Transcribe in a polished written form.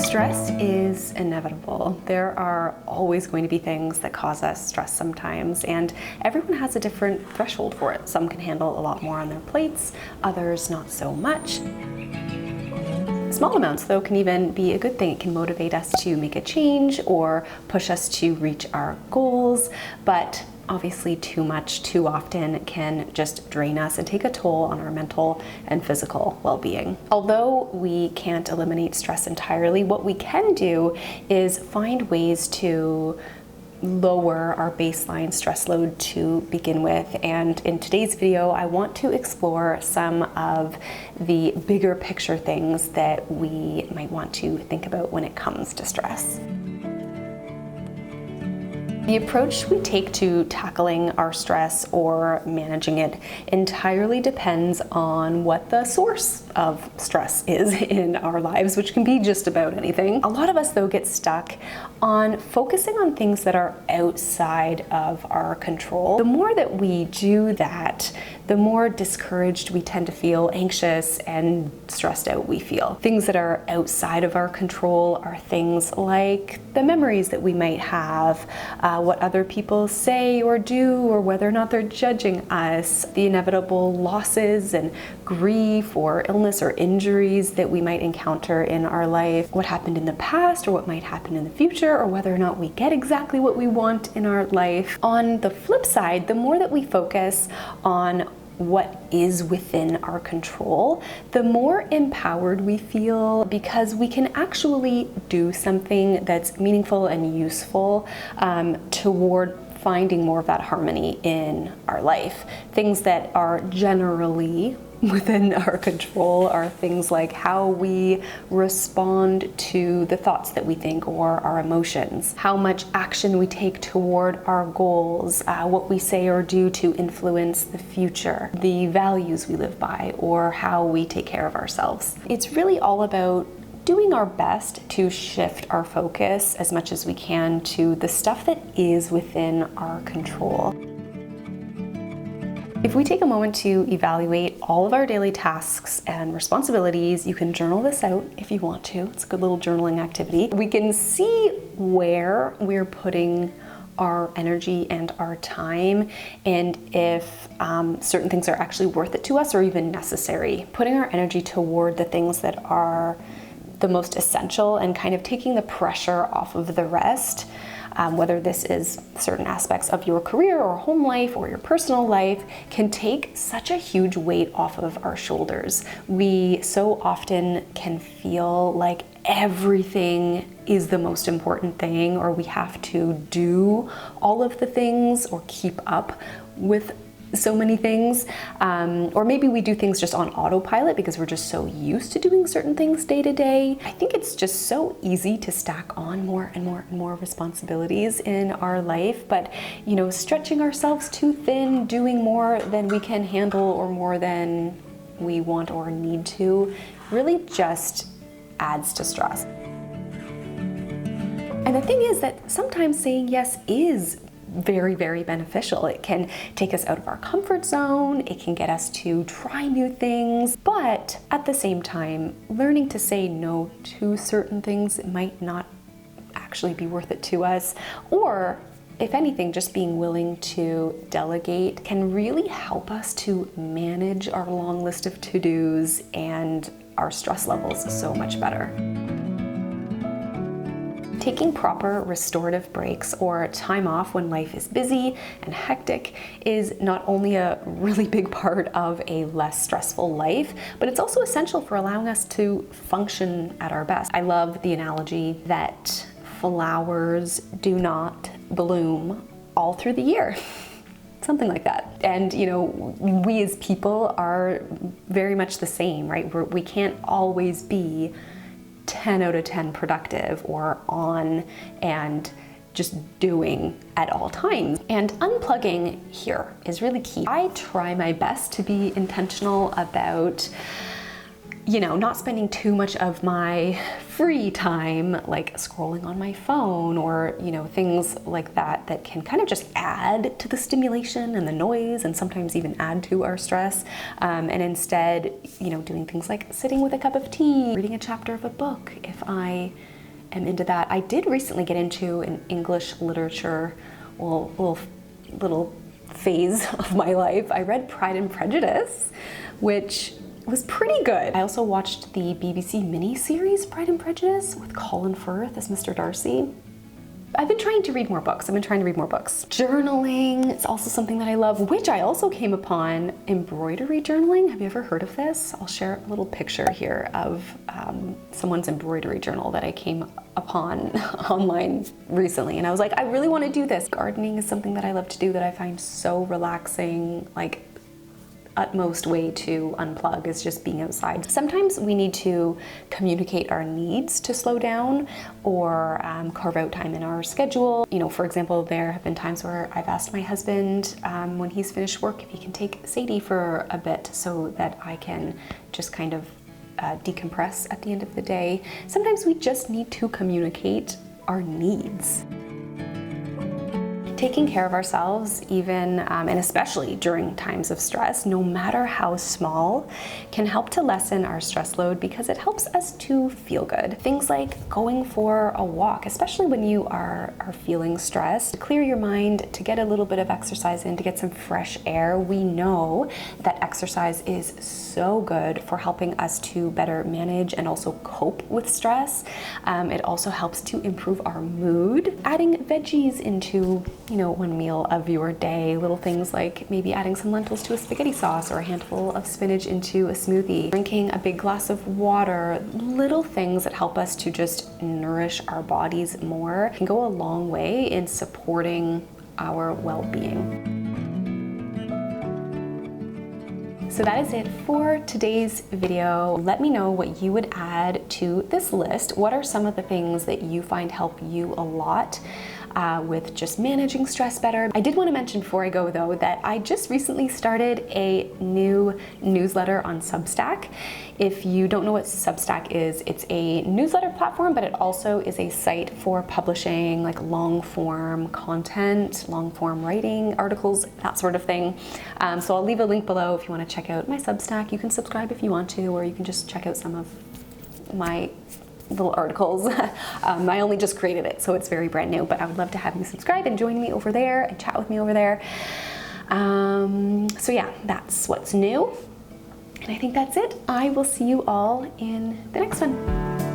Stress is inevitable. There are always going to be things that cause us stress sometimes, and everyone has a different threshold for it. Some can handle a lot more on their plates, others not so much. Small amounts, though, can even be a good thing. It can motivate us to make a change or push us to reach our goals, but obviously too much, too often can just drain us and take a toll on our mental and physical well-being. Although we can't eliminate stress entirely, what we can do is find ways to lower our baseline stress load to begin with. And in today's video, I want to explore some of the bigger picture things that we might want to think about when it comes to stress. The approach we take to tackling our stress or managing it entirely depends on what the source of stress is in our lives, which can be just about anything. A lot of us, though, get stuck on focusing on things that are outside of our control. The more that we do that, the more discouraged we tend to feel, anxious and stressed out we feel. Things that are outside of our control are things like the memories that we might have, what other people say or do, or whether or not they're judging us, the inevitable losses and grief or illness or injuries that we might encounter in our life, what happened in the past or what might happen in the future, or whether or not we get exactly what we want in our life. On the flip side, the more that we focus on what is within our control, the more empowered we feel, because we can actually do something that's meaningful and useful toward finding more of that harmony in our life. Things that are generally within our control are things like how we respond to the thoughts that we think or our emotions, how much action we take toward our goals, what we say or do to influence the future, the values we live by, or how we take care of ourselves. It's really all about doing our best to shift our focus as much as we can to the stuff that is within our control. If we take a moment to evaluate all of our daily tasks and responsibilities, you can journal this out if you want to. It's a good little journaling activity. We can see where we're putting our energy and our time, and if certain things are actually worth it to us or even necessary. Putting our energy toward the things that are the most essential and kind of taking the pressure off of the rest. Whether this is certain aspects of your career or home life or your personal life, can take such a huge weight off of our shoulders. We so often can feel like everything is the most important thing, or we have to do all of the things or keep up with so many things, or maybe we do things just on autopilot because we're just so used to doing certain things day to day. I think it's just so easy to stack on more and more and more responsibilities in our life, but stretching ourselves too thin, doing more than we can handle or more than we want or need to, really just adds to stress. And the thing is that sometimes saying yes is very, very beneficial. It can take us out of our comfort zone, it can get us to try new things, but at the same time, learning to say no to certain things might not actually be worth it to us, or if anything, just being willing to delegate can really help us to manage our long list of to-dos and our stress levels so much better. Taking proper restorative breaks or time off when life is busy and hectic is not only a really big part of a less stressful life, but it's also essential for allowing us to function at our best. I love the analogy that flowers do not bloom all through the year. Something like that. And we as people are very much the same, right? We can't always be 10 out of 10 productive or on and just doing at all times. And unplugging here is really key. I try my best to be intentional about not spending too much of my free time like scrolling on my phone or things like that can kind of just add to the stimulation and the noise and sometimes even add to our stress, and instead doing things like sitting with a cup of tea, reading a chapter of a book if I am into that. I did recently get into an English literature, little phase of my life. I read Pride and Prejudice, which was pretty good. I also watched the BBC mini-series Pride and Prejudice with Colin Firth as Mr. Darcy. I've been trying to read more books. Journaling is also something that I love, which I also came upon embroidery journaling. Have you ever heard of this? I'll share a little picture here of someone's embroidery journal that I came upon online recently. And I was like, I really want to do this. Gardening is something that I love to do that I find so relaxing. Like, utmost way to unplug is just being outside. Sometimes we need to communicate our needs to slow down or carve out time in our schedule. You know, for example, there have been times where I've asked my husband when he's finished work if he can take Sadie for a bit so that I can just kind of decompress at the end of the day. Sometimes we just need to communicate our needs. Taking care of ourselves, even and especially during times of stress, no matter how small, can help to lessen our stress load because it helps us to feel good. Things like going for a walk, especially when you are feeling stressed, to clear your mind, to get a little bit of exercise in, to get some fresh air. We know that exercise is so good for helping us to better manage and also cope with stress. It also helps to improve our mood. Adding veggies into one meal of your day, little things like maybe adding some lentils to a spaghetti sauce or a handful of spinach into a smoothie, drinking a big glass of water, little things that help us to just nourish our bodies more can go a long way in supporting our well-being. So that is it for today's video. Let me know what you would add to this list. What are some of the things that you find help you a lot with just managing stress better? I did want to mention before I go though that I just recently started a new newsletter on Substack. If you don't know what Substack is, it's a newsletter platform, but it also is a site for publishing like long form content, long form writing, articles, that sort of thing. So I'll leave a link below if you want to check out my Substack. You can subscribe if you want to, or you can just check out some of my little articles. I only just created it, so it's very brand new, but I would love to have you subscribe and join me over there and chat with me over there. So yeah, that's what's new. And I think that's it. I will see you all in the next one.